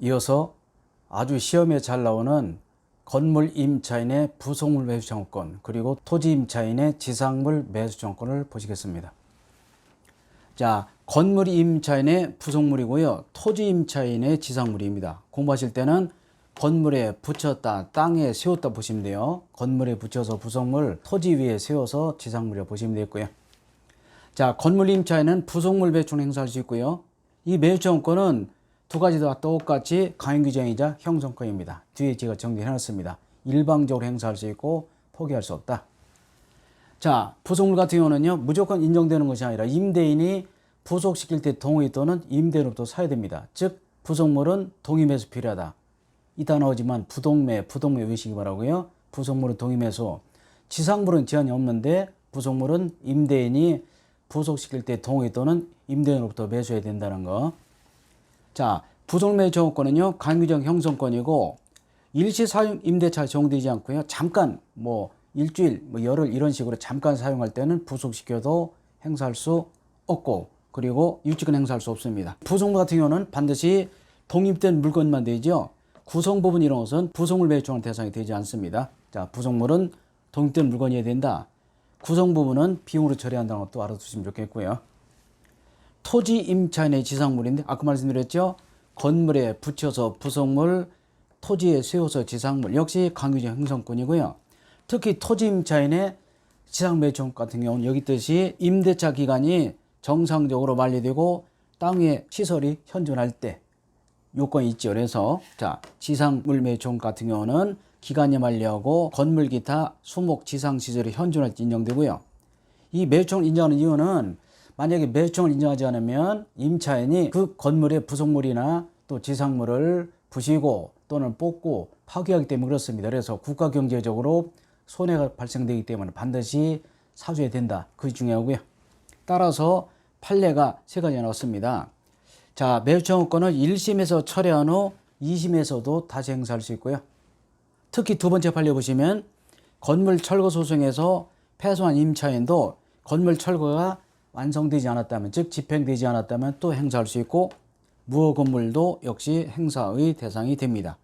이어서 아주 시험에 잘 나오는 건물 임차인의 부속물 매수 청구권, 그리고 토지 임차인의 지상물 매수 청구권을 보시겠습니다. 자, 건물 임차인의 부속물이고요. 토지 임차인의 지상물입니다. 공부하실 때는 건물에 붙였다, 땅에 세웠다 보시면 돼요. 건물에 붙여서 부속물, 토지 위에 세워서 지상물이라고 보시면 되겠고요. 자, 건물 임차인은 부속물 매수를 행사할 수 있고요. 이 매수 청구권은 두 가지 다 똑같이 강행규정이자 형성권입니다. 뒤에 제가 정리해놨습니다. 일방적으로 행사할 수 있고 포기할 수 없다. 자, 부속물 같은 경우는요, 무조건 인정되는 것이 아니라 임대인이 부속시킬 때 동의 또는 임대인으로부터 사야 됩니다. 즉, 부속물은 동의매수 필요하다. 이따 나오지만 부동매 외우시기 바라고요. 부속물은 동의매수. 지상물은 제한이 없는데 부속물은 임대인이 부속시킬 때 동의 또는 임대인으로부터 매수해야 된다는 거. 자, 부속물 매수 청구권은요, 강규정 형성권이고 일시 사용 임대차 적용되지 않고요. 잠깐 일주일, 열흘 이런 식으로 잠깐 사용할 때는 부속시켜도 행사할 수 없고, 그리고 유치권 행사할 수 없습니다. 부속물 같은 경우는 반드시 독립된 물건만 되죠. 구성 부분 이런 것은 부속물 매수 청구 대상이 되지 않습니다. 자, 부속물은 독립된 물건이어야 된다. 구성 부분은 비용으로 처리한다는 것도 알아두시면 좋겠고요. 토지 임차인의 지상물인데 아까 말씀드렸죠. 건물에 붙여서 부속물, 토지에 세워서 지상물, 역시 강규정 형성권이고요. 특히 토지 임차인의 지상 매수 청구 같은 경우는 여기 뜻이 임대차 기간이 정상적으로 만료되고 땅 위에 시설이 현존할 때 요건이 있죠. 그래서 자, 지상물 매수 청구 같은 경우는 기간이 만료하고 건물 기타 수목 지상 시설이 현존할 때 인정되고요. 이 매수 청구를 인정하는 이유는 만약에 매수 청구를 인정하지 않으면 임차인이 그 건물의 부속물이나 또 지상물을 부시고 또는 뽑고 파괴하기 때문에 그렇습니다. 그래서 국가 경제적으로 손해가 발생되기 때문에 반드시 사줘야 된다. 그게 중요하고요. 따라서 판례가 세 가지가 나왔습니다. 자, 매수 청구권은 1심에서 철회한 후 2심에서도 다시 행사할 수 있고요. 특히 두 번째 판례 보시면 건물 철거 소송에서 패소한 임차인도 건물 철거가 완성되지 않았다면, 즉 집행되지 않았다면 또 행사할 수 있고, 무허 건물도 역시 행사의 대상이 됩니다.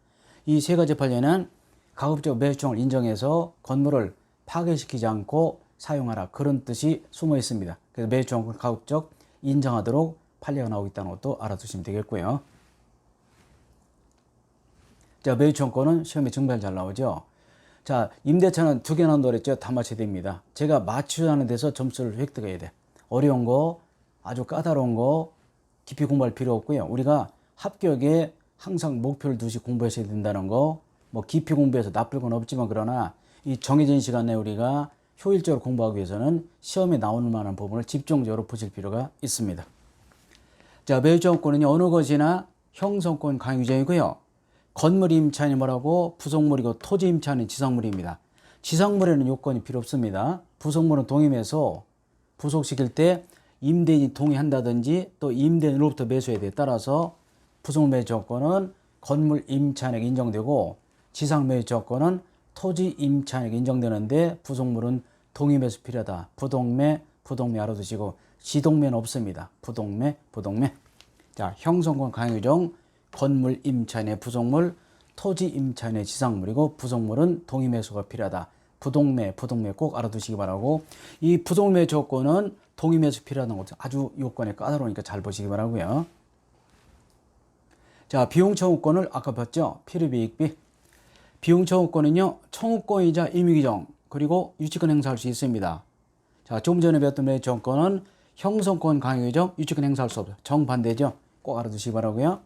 이 세 가지 판례는 가급적 매수 청구를 인정해서 건물을 파괴시키지 않고 사용하라, 그런 뜻이 숨어 있습니다. 그래서 매수 청구를 가급적 인정하도록 판례가 나오고 있다는 것도 알아두시면 되겠고요. 자, 매수 청구권은 시험에 정말 잘 나오죠. 자, 임대차는 두 개 나온다고 그랬죠. 다 맞춰야 됩니다. 제가 맞추자는 데서 점수를 획득해야 돼. 어려운 거, 아주 까다로운 거 깊이 공부할 필요 없고요. 우리가 합격에 항상 목표를 두시고 공부하셔야 된다는 거, 깊이 공부해서 나쁠 건 없지만, 그러나 이 정해진 시간에 우리가 효율적으로 공부하기 위해서는 시험에 나오는 만한 부분을 집중적으로 보실 필요가 있습니다. 자, 매수 청구권은 어느 것이나 형성권 강유정이고요. 건물 임차인이 뭐라고? 부속물이고 토지 임차인은 지상물입니다. 지상물에는 요건이 필요 없습니다. 부속물은 동의매수, 부속시킬 때 임대인이 동의한다든지 또 임대인으로부터 매수해야 돼. 따라서 부속물 매수 청구권은 건물 임차인에게 인정되고, 지상 매수 청구권은 토지 임차인에게 인정되는데 부속물은 동의매수 필요하다. 부동매 알아두시고, 지동매는 없습니다. 부동매. 자, 형성권 강유정, 건물 임차인의 부속물, 토지 임차인의 지상물이고 부속물은 동의매수가 필요하다. 부동매 꼭 알아두시기 바라고, 이 부속물 매수 조건은 동의매수 필요하다는 것도 아주 요건에 까다로우니까 잘 보시기 바라고요. 자, 비용 청구권을 아까 봤죠. 필요비익비. 비용 청구권은요, 청구권이자 임의규정 그리고 유치권 행사할 수 있습니다. 자, 조금 전에 배웠던 매수 청구권은 형성권 강요규정, 유치권 행사할 수 없어요. 정반대죠. 꼭 알아두시기 바라고요.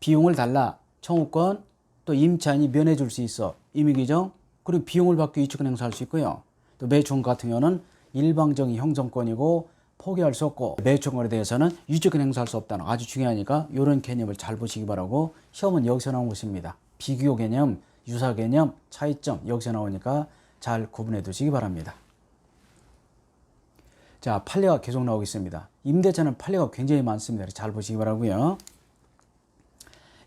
비용을 달라, 청구권, 또 임차인이 면해 줄 수 있어, 임의규정, 그리고 비용을 받기 유치권 행사할 수 있고요. 또 매수 청구 같은 경우는 일방적인 형성권이고 포기할 수 없고, 매수 청구에 대해서는 유치권 행사할 수 없다는, 아주 중요하니까 이런 개념을 잘 보시기 바라고, 시험은 여기서 나온 것입니다. 비교 개념, 유사 개념, 차이점 여기서 나오니까 잘 구분해 두시기 바랍니다. 자, 판례가 계속 나오고 있습니다. 임대차는 판례가 굉장히 많습니다. 잘 보시기 바라고요.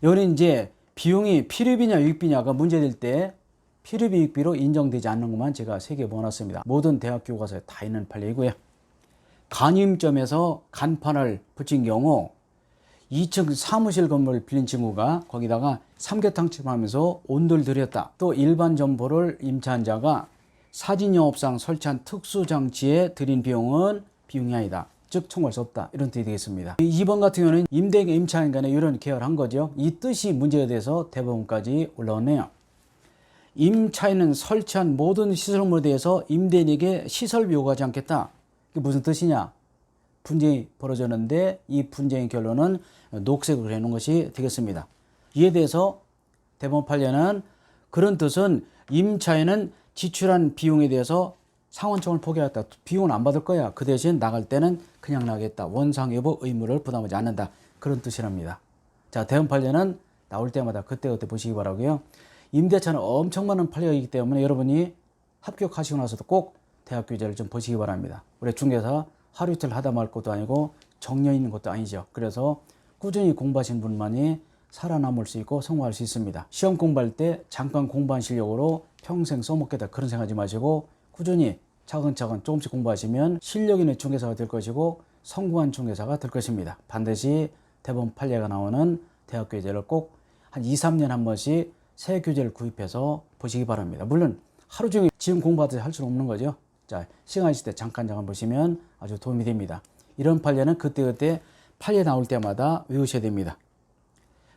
여기는 이제 비용이 필요비냐 유익비냐가 문제될 때 필요비 유익비로 인정되지 않는 것만 제가 3개 모아놨습니다. 모든 대학 교과서에 다 있는 판례이고요. 간임점에서 간판을 붙인 경우 2층 사무실 건물을 빌린 친구가 거기다가 삼계탕집을 하면서 온돌을 들였다. 또 일반 점포를 임차한 자가 사진 영업상 설치한 특수장치에 들인 비용은 비용이 아니다. 즉 청구할 수 없다. 이런 뜻이 되겠습니다. 2번 같은 경우는 임대인과 임차인 간에 이런 계약을 한 거죠. 이 뜻이 문제가 돼서 대법원까지 올라오네요. 임차인은 설치한 모든 시설물에 대해서 임대인에게 시설비 요구하지 않겠다. 이게 무슨 뜻이냐? 분쟁이 벌어졌는데 이 분쟁의 결론은 녹색으로 해놓은 것이 되겠습니다. 이에 대해서 대법원 판례는 그런 뜻은 임차인은 지출한 비용에 대해서 상환청을 포기하겠다. 비용은 안 받을 거야. 그 대신 나갈 때는 그냥 나가겠다. 원상여부 의무를 부담하지 않는다. 그런 뜻이랍니다. 자, 대법원 판례는 나올 때마다 그때그때 보시기 바라고요. 임대차는 엄청 많은 판례가 있기 때문에 여러분이 합격하시고 나서도 꼭 대학교제를 좀 보시기 바랍니다. 우리 중개사 하루 이틀 하다 말 것도 아니고 정년 있는 것도 아니죠. 그래서 꾸준히 공부하신 분만이 살아남을 수 있고 성공할 수 있습니다. 시험 공부할 때 잠깐 공부한 실력으로 평생 써먹겠다 그런 생각하지 마시고 꾸준히 차근차근 조금씩 공부하시면 실력 있는 중개사가 될 것이고 성공한 중개사가 될 것입니다. 반드시 대법원 판례가 나오는 대학 교재를 꼭 한 2, 3년 한 번씩 새 교재를 구입해서 보시기 바랍니다. 물론 하루 종일 지금 공부하듯이 할 수는 없는 거죠. 자, 시간 있을 때 잠깐 보시면 아주 도움이 됩니다. 이런 판례는 그때그때 판례 나올 때마다 외우셔야 됩니다.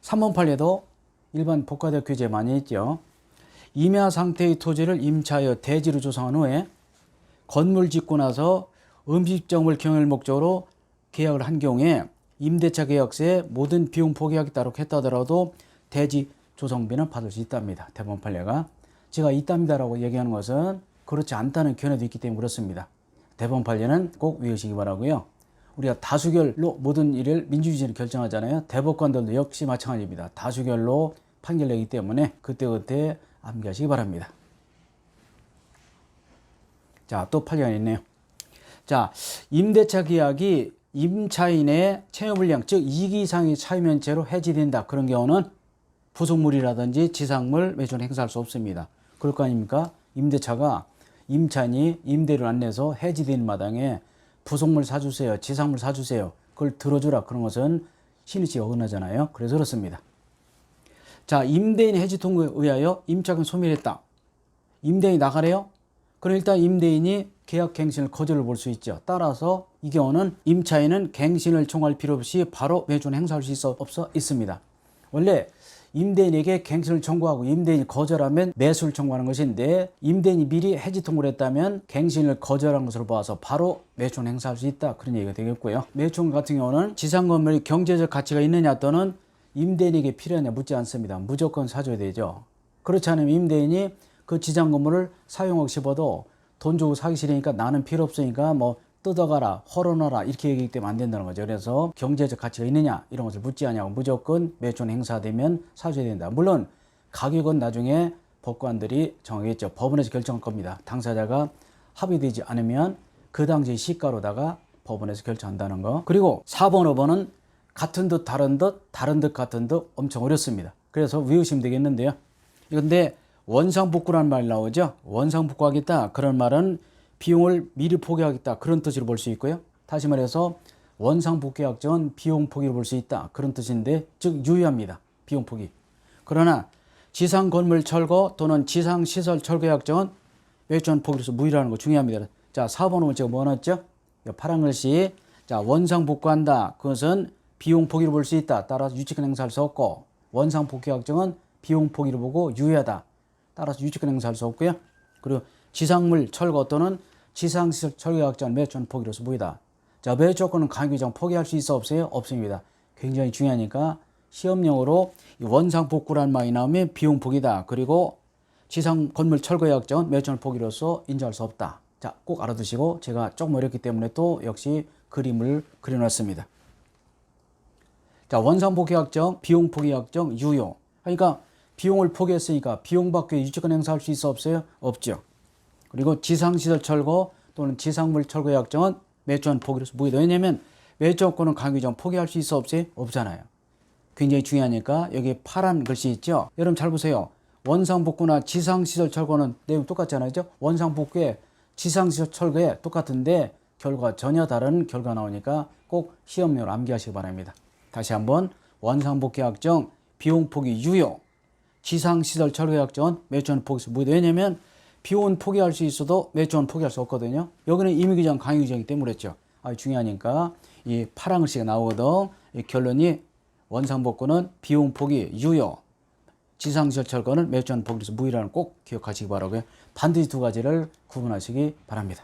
3번 판례도 일반 복화대학 교재에 많이 있죠. 임야 상태의 토지를 임차하여 대지로 조성한 후에 건물 짓고 나서 음식점을 경영할 목적으로 계약을 한 경우에 임대차 계약서에 모든 비용 포기하겠다고 했다더라도 대지 조성비는 받을 수 있답니다. 대법원 판례가. 제가 있답니다라고 얘기하는 것은 그렇지 않다는 견해도 있기 때문에 그렇습니다. 대법원 판례는 꼭 외우시기 바라고요. 우리가 다수결로 모든 일을 민주주의를 결정하잖아요. 대법관들도 역시 마찬가지입니다. 다수결로 판결내기 때문에 그때그때 암기하시기 바랍니다. 자, 또 판례가 있네요. 자, 임대차 계약이 임차인의 채무불량, 즉 이익 이상의 차유면제로 해지된다. 그런 경우는 부속물이라든지 지상물 매수는 행사할 수 없습니다. 그럴 거 아닙니까? 임대차가 임차인이 임대료를 안 내서 해지되는 마당에 부속물 사주세요, 지상물 사주세요, 그걸 들어주라. 그런 것은 신의치에 어긋나잖아요. 그래서 그렇습니다. 자, 임대인 해지 통보에 의하여 임차권 소멸했다. 임대인이 나가래요? 그럼 일단 임대인이 계약 갱신을 거절을 볼 수 있죠. 따라서 이 경우는 임차인은 갱신을 청구할 필요 없이 바로 매수는 행사할 수 없어 있습니다. 원래 임대인에게 갱신을 청구하고 임대인이 거절하면 매수를 청구하는 것인데 임대인이 미리 해지 통보를 했다면 갱신을 거절한 것으로 봐서 바로 매수는 행사할 수 있다. 그런 얘기가 되겠고요. 매수권 같은 경우는 지상 건물이 경제적 가치가 있느냐 또는 임대인에게 필요하냐 묻지 않습니다. 무조건 사줘야 되죠. 그렇지 않으면 임대인이 그 지상 건물을 사용하고 싶어도 돈 주고 사기 싫으니까 나는 필요 없으니까 뭐 뜯어가라, 헐어놔라 이렇게 얘기하기 때문에 안 된다는 거죠. 그래서 경제적 가치가 있느냐 이런 것을 묻지 않냐고 무조건 매수는 행사되면 사줘야 된다. 물론 가격은 나중에 법관들이 정하겠죠. 법원에서 결정할 겁니다. 당사자가 합의되지 않으면 그 당시 시가로다가 법원에서 결정한다는 거. 그리고 4번, 5번은 같은 듯 다른 듯 다른 듯 같은 듯 엄청 어렵습니다. 그래서 외우시면 되겠는데요. 그런데 원상복구라는 말이 나오죠. 원상복구하겠다. 그런 말은 비용을 미리 포기하겠다. 그런 뜻으로 볼 수 있고요. 다시 말해서 원상복구약정은 비용 포기로 볼 수 있다. 그런 뜻인데 즉 유효합니다. 비용 포기. 그러나 지상건물 철거 또는 지상시설 철거약정은 매수한 포기로서 무효라는 거 중요합니다. 자, 4번 오면 제가 뭐 넣었죠? 파란 글씨. 자, 원상복구한다. 그것은 비용 포기로 볼 수 있다. 따라서 유치권 행사할 수 없고 원상복구약정은 비용 포기로 보고 유효하다. 따라서 유치권 행사할 수 없고요. 그리고 지상물 철거 또는 지상시설 철거약정은 매수한 포기로서 무효다. 자, 매수조건은 강요장 포기할 수 있어 없어요? 없습니다. 굉장히 중요하니까 시험용으로 원상복구라는 말이 나오면 비용 포기다. 그리고 지상건물 철거약정은 매수한 포기로서 인정할 수 없다. 자, 꼭 알아두시고 제가 조금 어렵기 때문에 또 역시 그림을 그려놨습니다. 자, 원상복구약정, 비용 포기약정, 유효. 그러니까 비용을 포기했으니까 비용 받기 위해 유치권 행사할 수 있어 없어요? 없죠. 그리고 지상시설 철거 또는 지상물 철거 약정은 매수한 포기로서 무효다. 왜냐하면 매수권은 강요장 포기할 수 있어 없어요? 없잖아요. 굉장히 중요하니까 여기 파란 글씨 있죠? 여러분 잘 보세요. 원상복구나 지상시설 철거는 내용 똑같잖아요. 원상복구에 지상시설 철거에 똑같은데 결과 전혀 다른 결과 나오니까 꼭 시험용으로 암기하시기 바랍니다. 다시 한번 원상복귀 확정, 비용 포기 유효, 지상시설 철거약정은 매수자는 포기해서 무효다. 왜냐면 비용은 포기할 수 있어도 매수자는 포기할 수 없거든요. 여기는 임의규정, 강의규정이기 때문에 그랬죠. 중요하니까 이 파란 글씨가 나오거든. 이 결론이 원상복구는 비용 포기 유효, 지상시설 철거는 매수자는 포기해서 무효라는 꼭 기억하시기 바라고요. 반드시 두 가지를 구분하시기 바랍니다.